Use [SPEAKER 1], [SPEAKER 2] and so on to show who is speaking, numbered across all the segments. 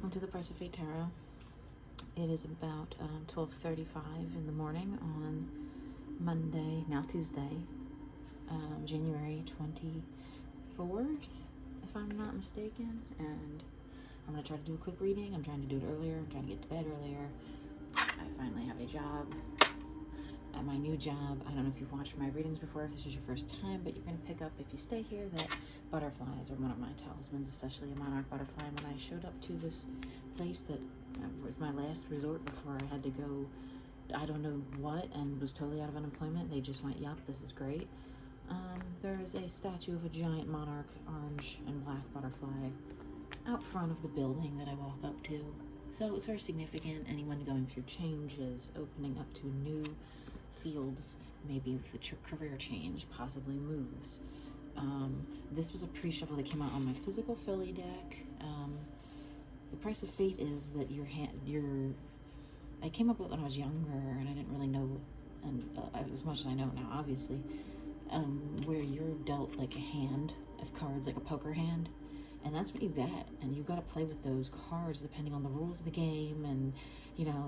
[SPEAKER 1] welcome to the Price of Fate Tarot. It is about 12:35 in the morning on Monday, now Tuesday, January 24th, if I'm not mistaken, and I'm going to try to do a quick reading. I'm trying to do it earlier. I'm trying to get to bed earlier. I finally have a job. At my new job, I don't know if you've watched my readings before, if this is your first time, but you're going to pick up, if you stay here, that butterflies are one of my talismans, especially a monarch butterfly. When I showed up to this place that was my last resort before I had to go, I don't know what, and was totally out of unemployment, they just went, yup, this is great. There is a statue of a giant monarch, orange and black butterfly, out front of the building that I walk up to. So it's very significant. Anyone going through changes, opening up to new fields, maybe with a career change, possibly moves. This was a pre-shuffle that came out on my physical Philly deck. The Price of Fate is that I came up with it when I was younger, and I didn't really know, and as much as I know now, obviously, where you're dealt like a hand of cards, like a poker hand, and that's what you get, and you got to play with those cards depending on the rules of the game, and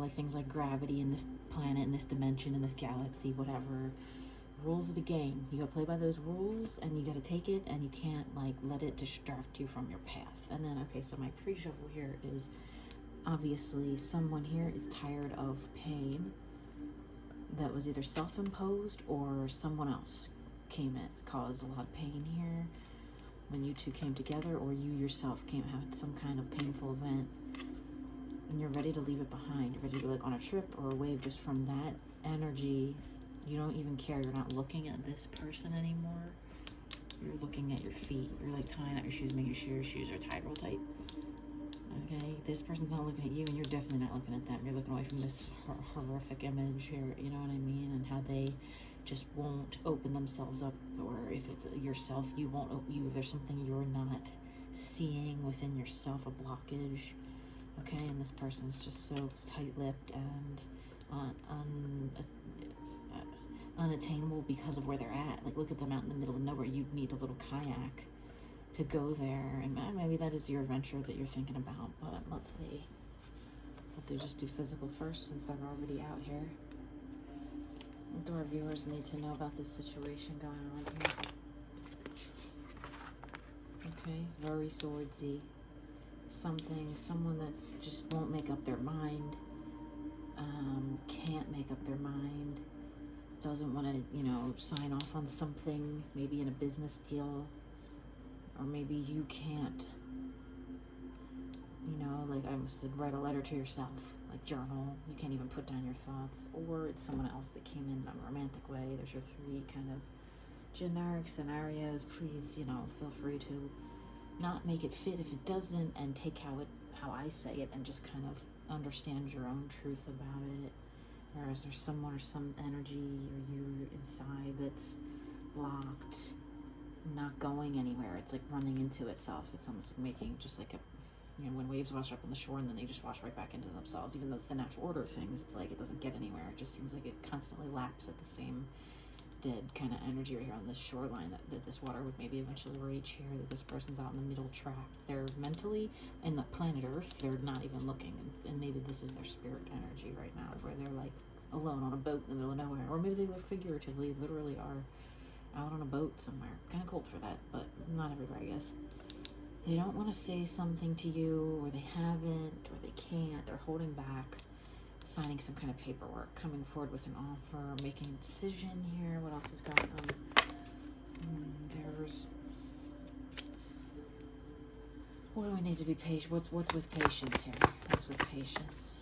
[SPEAKER 1] like things like gravity in this planet, in this dimension, in this galaxy, whatever. Rules of the game. You gotta play by those rules, and you gotta take it, and you can't let it distract you from your path. And then, okay, so my pre-shuffle here is obviously someone here is tired of pain that was either self-imposed or someone else came in. It's caused a lot of pain here when you two came together, or you yourself had some kind of painful event, and you're ready to leave it behind. You're ready to go on a trip or a wave just from that energy. You don't even care. You're not looking at this person anymore. You're looking at your feet. You're tying out your shoes, making sure your shoes are tied real tight. Okay, this person's not looking at you, and you're definitely not looking at them. You're looking away from this horrific image here, you know what I mean? And how they just won't open themselves up, or if it's yourself, there's something you're not seeing within yourself, a blockage. Okay, and this person's just so tight-lipped and unattainable because of where they're at. Look at them out in the middle of nowhere. You'd need a little kayak to go there, and maybe that is your adventure that you're thinking about, but let's see. But they just do physical first, since they're already out here. What do our viewers need to know about this situation going on here? Okay, very swordsy. Someone that's just won't make up their mind, can't make up their mind, doesn't want to, sign off on something, maybe in a business deal, or maybe you can't, I must write a letter to yourself, journal. You can't even put down your thoughts, or it's someone else that came in a romantic way. There's your three kind of generic scenarios. Please, feel free to not make it fit if it doesn't, and take how I say it, and just kind of understand your own truth about it. Whereas there's someone or some energy or you inside that's blocked, not going anywhere. It's running into itself. It's almost making just when waves wash up on the shore and then they just wash right back into themselves. Even though it's the natural order of things, it's it doesn't get anywhere. It just seems like it constantly laps at the same dead kind of energy right here on this shoreline, that this water would maybe eventually reach here, that this person's out in the middle trapped. They're mentally, in the planet Earth, they're not even looking, and maybe this is their spirit energy right now, where they're alone on a boat in the middle of nowhere, or maybe they live figuratively, literally are out on a boat somewhere. Kind of cold for that, but not everywhere, I guess. They don't want to say something to you, or they haven't, or they can't, they're holding back, signing some kind of paperwork, coming forward with an offer, making a decision here. What else is going on? What do we need to be patient? What's with patience here? What's with patience?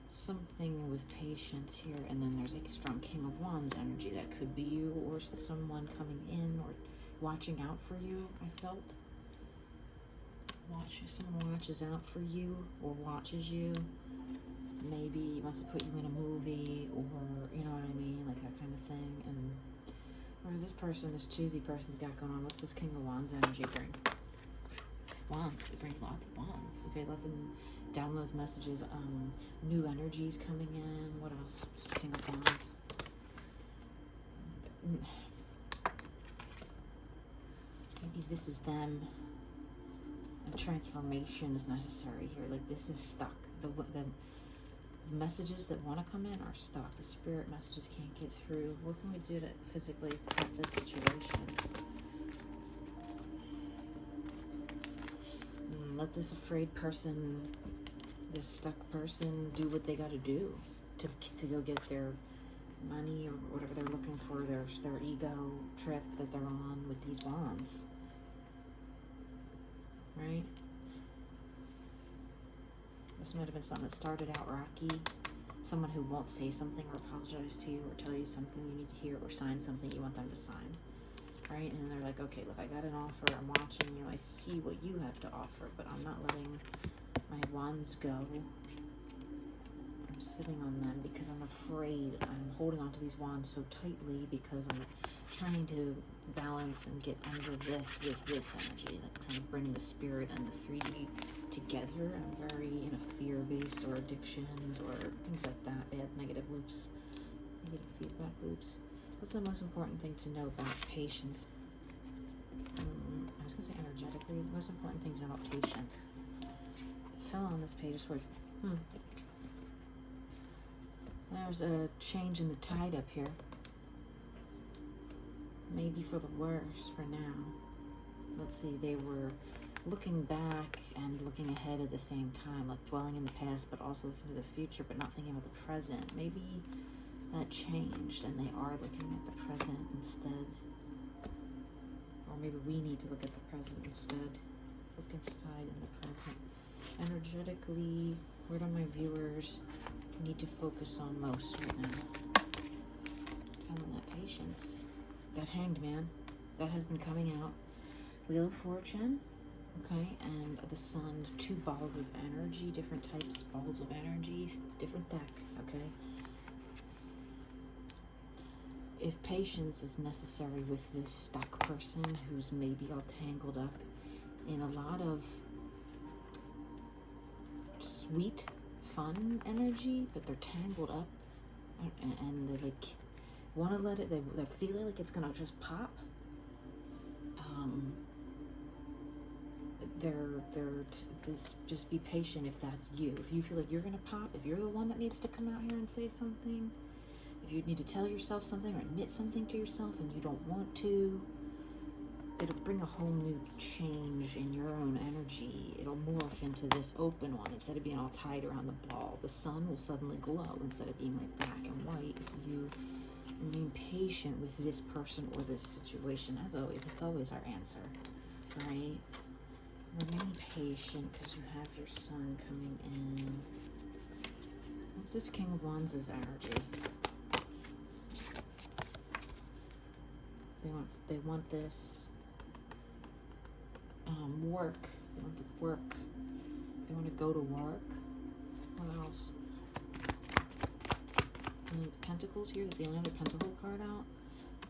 [SPEAKER 1] Something with patience here, and then there's a strong King of Wands energy. That could be you, or someone coming in, or watching out for you, I felt. Someone watches out for you, or watches you. Maybe wants to put you in a movie, or you know what I mean, that kind of thing. And or this choosy person's got going on. What's this King of Wands energy bring? Wands. It brings lots of wands. Okay, lots of downloads, messages, new energies coming in. What else? King of Wands. Maybe this is them. A transformation is necessary here. Like, this is stuck. The messages that want to come in are stuck. The spirit messages can't get through. What can we do to physically help this situation? Let this afraid person, this stuck person, do what they got to do to go get their money or whatever they're looking for, their ego trip that they're on with these wands. Right? This might have been something that started out rocky. Someone who won't say something or apologize to you or tell you something you need to hear or sign something you want them to sign. Right? And then they're like, okay, look, I got an offer. I'm watching you. I see what you have to offer, but I'm not letting my wands go. I'm sitting on them because I'm afraid. I'm holding onto these wands so tightly because I'm trying to balance and get under this with this energy, like kind of bring the spirit and the 3D together. I'm very in a fear-based or addictions or things like that, bad negative loops, negative feedback loops. What's the most important thing to know about patience? I was going to say energetically. The most important thing to know about patience. It fell on this page of swords. There's a change in the tide up here. Maybe for the worse for now. Let's see, they were looking back and looking ahead at the same time, like dwelling in the past, but also looking to the future, but not thinking about the present. Maybe that changed and they are looking at the present instead. Or maybe we need to look at the present instead. Look inside in the present. Energetically, where do my viewers need to focus on most right now? Feeling that patience. That Hanged Man, that has been coming out. Wheel of Fortune, okay, and the Sun, 2 balls of energy, different types, balls of energy, different deck, okay? If patience is necessary with this stuck person who's maybe all tangled up in a lot of sweet, fun energy, but they're tangled up and they like want to let it, they're feeling like it's gonna just pop. Just be patient if that's you. If you feel like you're gonna pop, if you're the one that needs to come out here and say something, if you need to tell yourself something or admit something to yourself and you don't want to, it'll bring a whole new change in your own energy. It'll morph into this open one. Instead of being all tied around the ball, the sun will suddenly glow instead of being like black and white. If you remain patient with this person or this situation, as always, it's always our answer, right? Remain patient because you have your sun coming in. What's this King of Wands' energy? They want this work. They want to work. They want to go to work. What else? Pentacles here. That's the only other Pentacle card out.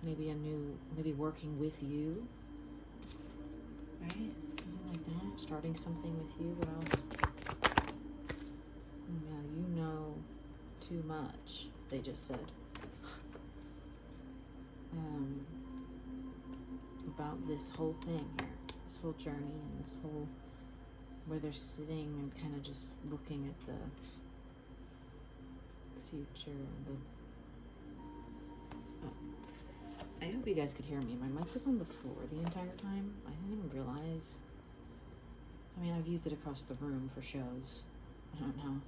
[SPEAKER 1] Maybe working with you. Right? Something like that. Starting something with you. What else? Yeah, you know too much, they just said. About this whole thing here. This whole journey and this whole, where they're sitting and kind of just looking at the future. I hope you guys could hear me. My mic was on the floor the entire time. I didn't even realize. I mean, I've used it across the room for shows. I don't know.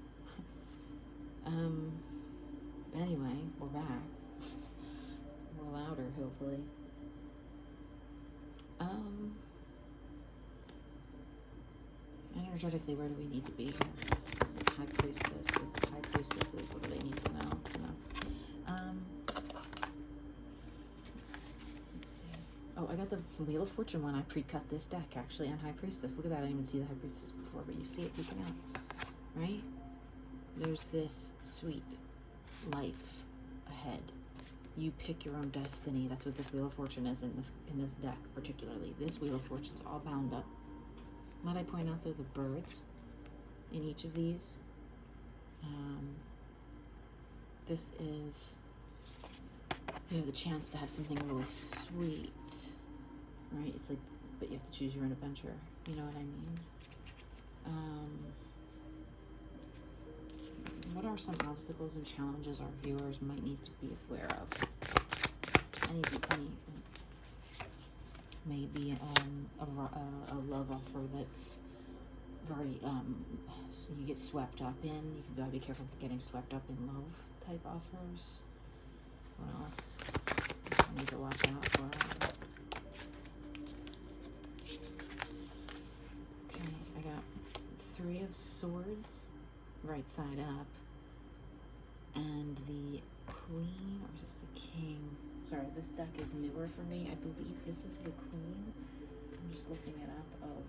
[SPEAKER 1] Anyway, we're back. We're louder, hopefully. Energetically, where do we need to be here? Is it High Priestess? Is it High Priestesses? What do they need to know? Let's see. Oh, I got the Wheel of Fortune when I pre-cut this deck, actually, on High Priestess. Look at that. I didn't even see the High Priestess before, but you see it peeking out, right? There's this sweet life ahead. You pick your own destiny. That's what this Wheel of Fortune is in this deck, particularly. This Wheel of Fortune's all bound up. Might I point out, though, the birds in each of these? This is, you have the chance to have something really sweet, right? It's like but you have to choose your own adventure. You know what I mean? What are some obstacles and challenges our viewers might need to be aware of? Maybe a love offer that's very, so you get swept up in. You can gotta be careful of getting swept up in love type offers. What else? I need to watch out for. Okay, I got 3 of Swords, right side up, and the Queen, or is this the King? Sorry, this deck is newer for me. I believe this is the Queen. I'm just looking it up. Of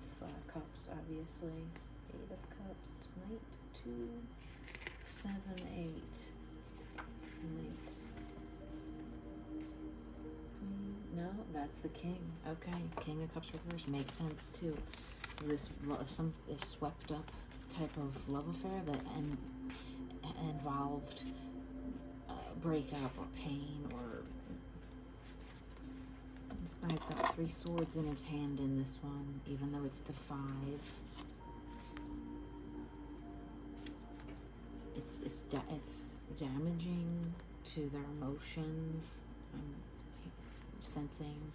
[SPEAKER 1] Cups, obviously. 8 of Cups. Knight, 2, 7, 8. Knight. Queen. No, that's the King. Okay, King of Cups reverse makes sense too. This swept up type of love affair that involved breakup or pain, or this guy's got 3 swords in his hand in this one, even though it's the 5. It's damaging to their emotions. I'm sensing.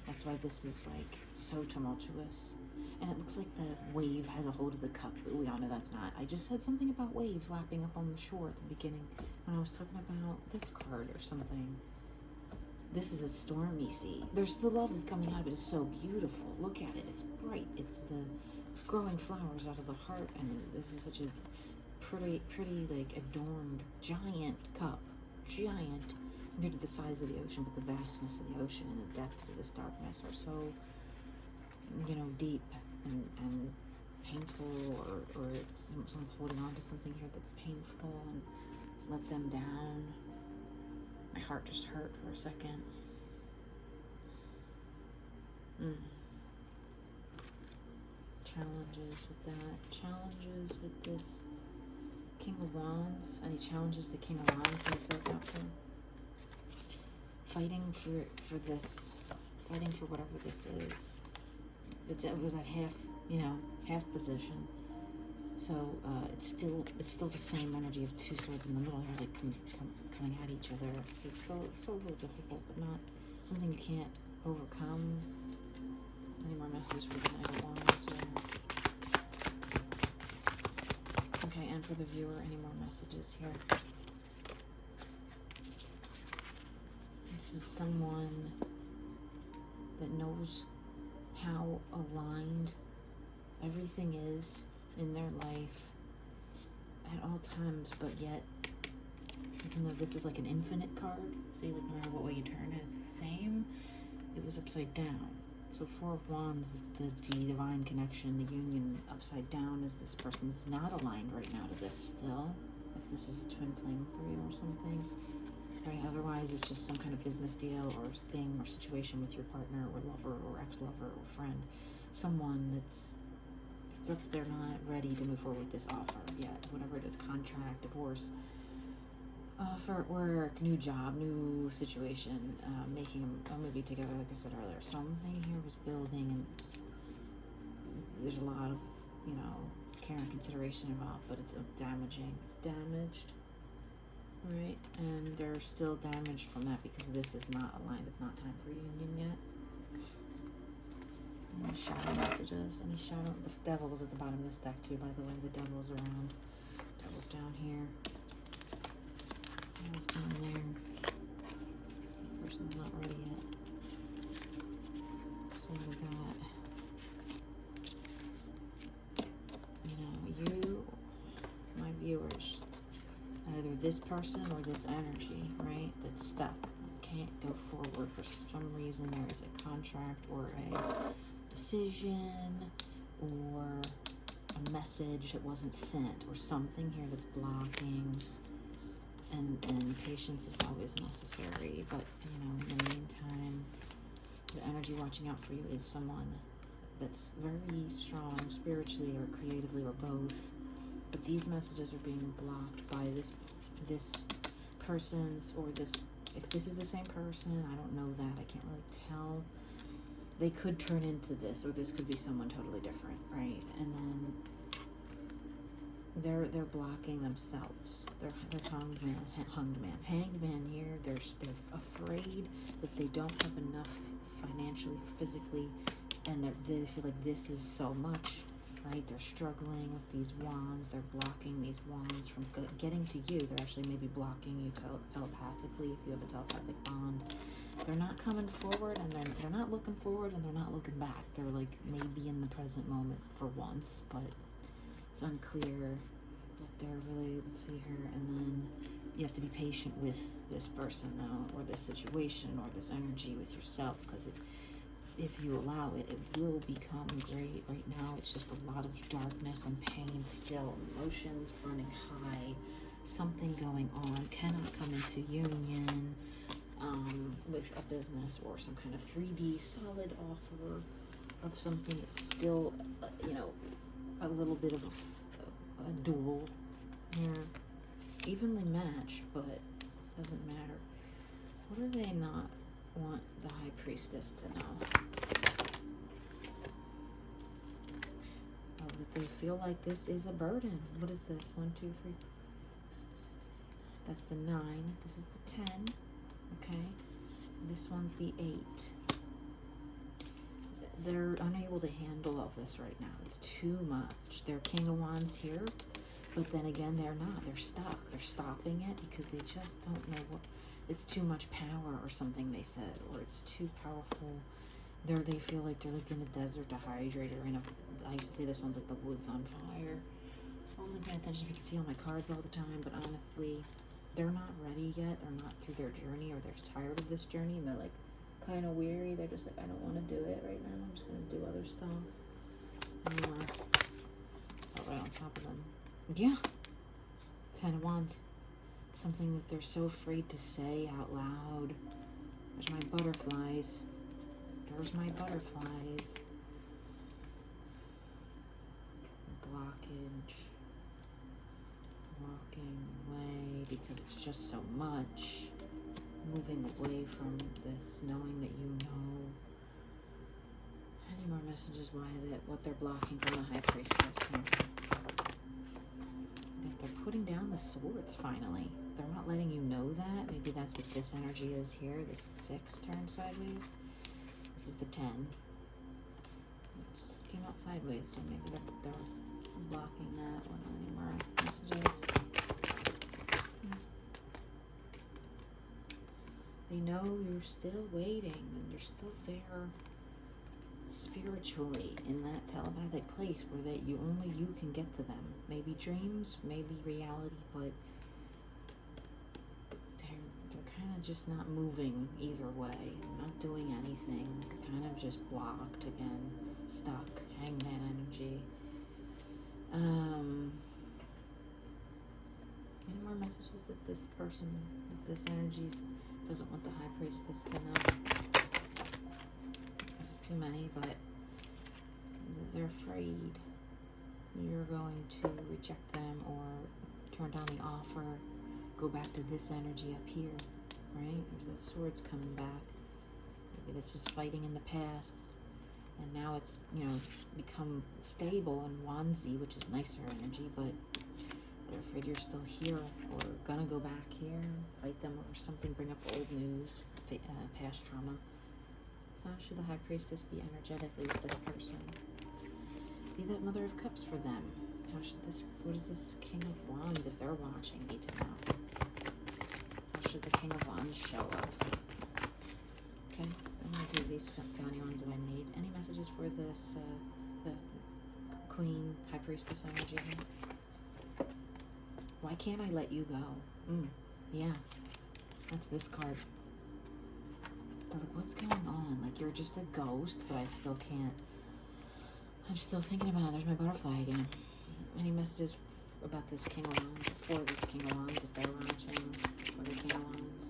[SPEAKER 1] That's why this is like so tumultuous. And it looks like the wave has a hold of the cup. We all know that's not. I just said something about waves lapping up on the shore at the beginning when I was talking about this card or something. This is a stormy sea. The love is coming out of it. It's so beautiful. Look at it. It's bright. It's the growing flowers out of the heart. And this is such a pretty like adorned giant cup. Giant compared to the size of the ocean, but the vastness of the ocean and the depths of this darkness are so, deep and painful, or someone's holding on to something here that's painful and let them down. My heart just hurt for a second. Challenges with that. Challenges with this King of Wands. Any challenges the King of Wands needs to look out for? Fighting for this. Fighting for whatever this is. It was at half position. So it's still the same energy of 2 swords in the middle here, like coming at each other. So it's still a little difficult, but not something you can't overcome. Any more messages for the Knight of Wands here? Okay, and for the viewer, any more messages here? This is someone that knows how aligned everything is in their life at all times, but yet, even though this is like an infinite card, see, like no matter what way you turn it, it's the same. It was upside down. So 4 of Wands, the divine connection, the union upside down, is this person's not aligned right now to this still. If this is a twin flame for you or something. Right? Otherwise, it's just some kind of business deal or thing or situation with your partner or lover or ex-lover or friend. Someone that's up, they're not ready to move forward with this offer yet. Whatever it is, contract, divorce, offer at work, new job, new situation, making a movie together, like I said earlier. Something here was building, and there's a lot of, care and consideration involved, but it's damaging. It's damaged, right? And they're still damaged from that because this is not aligned. It's not time for union yet. Any shadow messages? Any shadow? The devil was at the bottom of this deck too, by the way. The devil's around. Devil's down here. Devil's down there. The person's not ready yet. So we got, you, my viewers, either this person or this energy, right, that's stuck, can't go forward for some reason. There is a contract or a decision or a message that wasn't sent or something here that's blocking, and patience is always necessary. But in the meantime, the energy watching out for you is someone that's very strong spiritually or creatively or both, but these messages are being blocked by this person's, or this, if this is the same person, I don't know that, I can't really tell. they could turn into this, or this could be someone totally different, right? And then they're blocking themselves. They're hanged man here. They're afraid that they don't have enough financially, physically, and they feel like this is so much, right? They're struggling with these wands. They're blocking these wands from getting to you. They're actually maybe blocking you telepathically if you have a telepathic bond. They're not coming forward, and they're not looking forward, and they're not looking back. They're like maybe in the present moment for once, but it's unclear what they're really. Let's see here, and then you have to be patient with this person though, or this situation, or this energy with yourself, because if you allow it, it will become great. Right now, it's just a lot of darkness and pain still, emotions running high, something going on, cannot come into union with a business or some kind of 3D solid offer of something. It's still, a little bit of a duel here, evenly matched, but doesn't matter. What do they not want the High Priestess to know? Oh, that they feel like this is a burden. What is this? 1, 2, 3. That's the 9. This is the 10. Okay. This one's the 8. They're unable to handle all this right now. It's too much. They're King of Wands here, but then again, they're not. They're stuck. They're stopping it because they just don't know what. It's too much power or something, they said, or it's too powerful. They feel like they're like in a desert, dehydrated, or I used to say this one's like the woods on fire. I wasn't paying attention if you could see all my cards all the time, but honestly, they're not ready yet. They're not through their journey, or they're tired of this journey, and they're like kind of weary. They're just like, I don't want to do it right now. I'm just going to do other stuff. Oh, right on top of them. Yeah. 10 of Wands. Something that they're so afraid to say out loud. There's my butterflies. There's my butterflies. Blockage. Walking away because it's just so much. Moving away from this, knowing that you know. Any more messages what they're blocking from the High Priestess? That they're putting down the swords finally. They're not letting you know that. Maybe that's what this energy is here. This 6 turned sideways. This is the 10. It came out sideways, so maybe they're blocking that. What are any more messages? They know you're still waiting, and you're still there spiritually in that telepathic place where only you can get to them. Maybe dreams, maybe reality, but they're kind of just not moving either way, not doing anything, kind of just blocked again, stuck, hangman energy. Any more messages that this person, that this energy doesn't want the High Priestess to know? This is too many, but they're afraid you're going to reject them or turn down the offer, go back to this energy up here, right? There's that swords coming back. Maybe this was fighting in the past, and now it's, become stable and wandsy, which is nicer energy, but they're afraid you're still here or gonna go back here, fight them or something, bring up old news, past trauma. How should the High Priestess be energetically with this person? Be that Mother of Cups for them. What does this King of Wands, if they're watching, need to know? How should the King of Wands show up? Okay, I'm going to do these funny ones that I made. Any messages for this, the Queen, High Priestess energy here? Why can't I let you go? Yeah, that's this card. They're like, what's going on? Like, you're just a ghost, but I still can't. I'm still thinking about it. There's my butterfly again. Any messages about this King of Wands, for this King of Wands, if they're watching, for the King of Wands?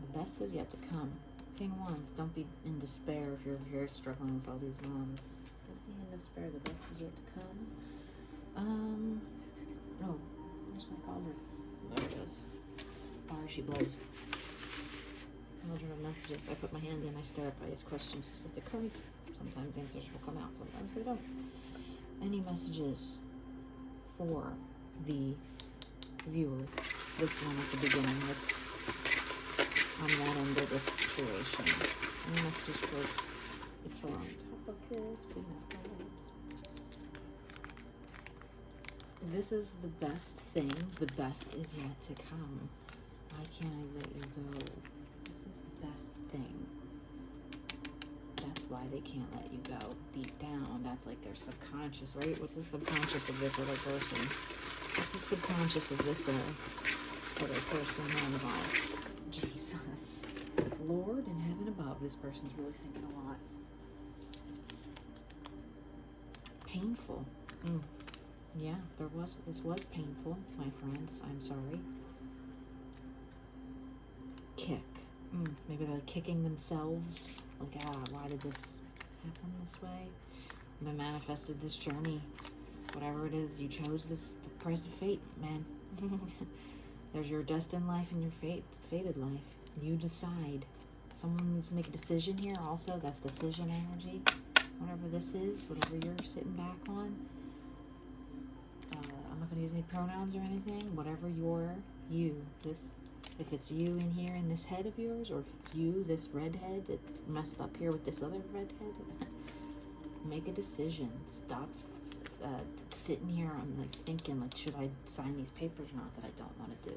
[SPEAKER 1] The best is yet to come. King of Wands, don't be in despair if you're here struggling with all these wands. Don't be in despair. The best is yet to come. Oh, where's my cauldron? There it is. Fire she blows. Cauldron of messages. I put my hand in, I stare up, I ask questions, just like the cards. Sometimes answers will come out, sometimes they don't. Any messages for the viewer? This one at the beginning. Let's on that end of this situation. Any messages for the front? How about this? Queen of Cups. This is the best thing. The best is yet to come. Why can't I let you go? This is the best thing. That's why they can't let you go. Deep down, that's like their subconscious, right? What's the subconscious of this other person? What's the subconscious of this other person involved? Jesus. Lord in heaven above, this person's really thinking a lot. Painful. Yeah, this was painful, my friends. I'm sorry. Kick. Maybe they're kicking themselves. Like, why did this happen this way? They manifested this journey. Whatever it is, you chose this, the price of fate, man. There's your destined life and your fated life. You decide. Someone needs to make a decision here also. That's decision energy. Whatever this is, whatever you're sitting back on. I'm not going to use any pronouns or anything. Whatever if it's you in here in this head of yours, or if it's you, this redhead that messed up here with this other redhead, make a decision. Stop sitting here and like thinking, like, should I sign these papers or not that I don't want to do?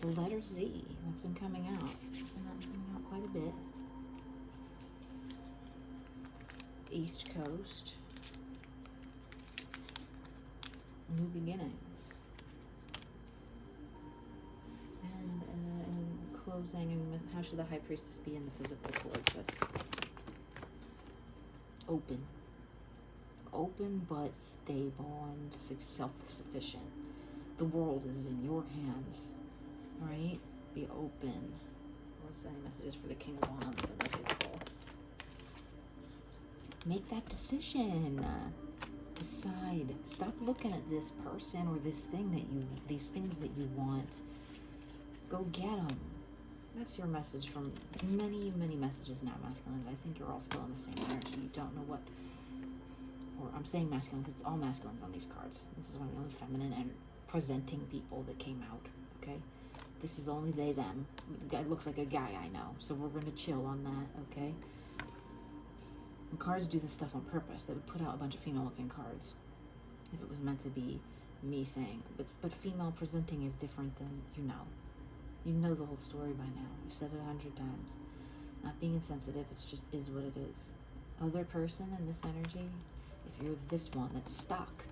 [SPEAKER 1] The letter Z, that's been coming out. And that's coming out quite a bit. East Coast. New beginnings. And in closing, how should the High Priestess be in the physical towards this? Open. Open but stable and self-sufficient. The world is in your hands, right? Be open. What's any messages for the King of Wands and the physical? Make that decision. Decide. Stop looking at this person or these things that you want. Go get them. That's your message from many, many messages now, masculine. I think you're all still in the same energy. You don't know what, or I'm saying masculine because it's all masculines on these cards. This is one of the only feminine and presenting people that came out, okay? This is only they, them. The guy looks like a guy I know, so we're going to chill on that, okay? And cards do this stuff on purpose. They would put out a bunch of female-looking cards if it was meant to be me saying, but female presenting is different than you know. You know the whole story by now. I've said it 100 times. Not being insensitive, it's just is what it is. Other person in this energy, if you're this one that's stuck,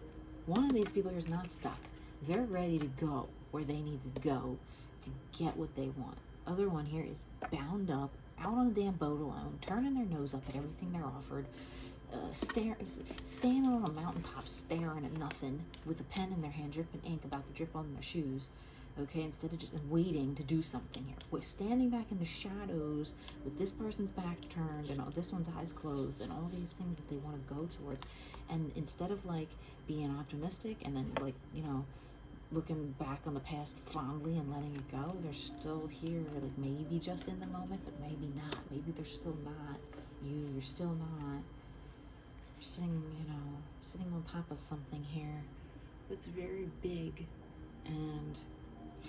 [SPEAKER 1] one of these people here is not stuck. They're ready to go where they need to go to get what they want. Other one here is bound up, out on a damn boat alone, turning their nose up at everything they're offered, standing on a mountaintop staring at nothing with a pen in their hand, dripping ink about to drip on their shoes. Okay, instead of just waiting to do something here. We're standing back in the shadows with this person's back turned and this one's eyes closed and all these things that they want to go towards. And instead of like being optimistic and then like, you know, looking back on the past fondly and letting it go, they're still here, like maybe just in the moment, but maybe not. Maybe they're still not you. You're still not. You're sitting, you know, sitting on top of something here that's very big and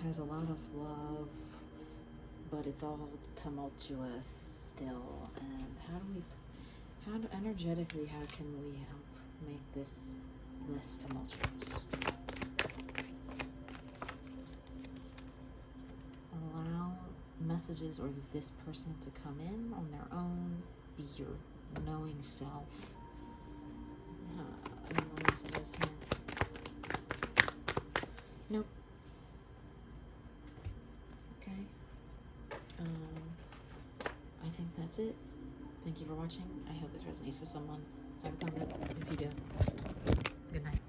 [SPEAKER 1] has a lot of love, but it's all tumultuous still. And energetically, how can we help make this less tumultuous? Allow messages or this person to come in on their own. Be your knowing self. Any more messages here? Nope. Okay. I think that's it. Thank you for watching. I hope this resonates with someone. Have a comment if you do. Good night.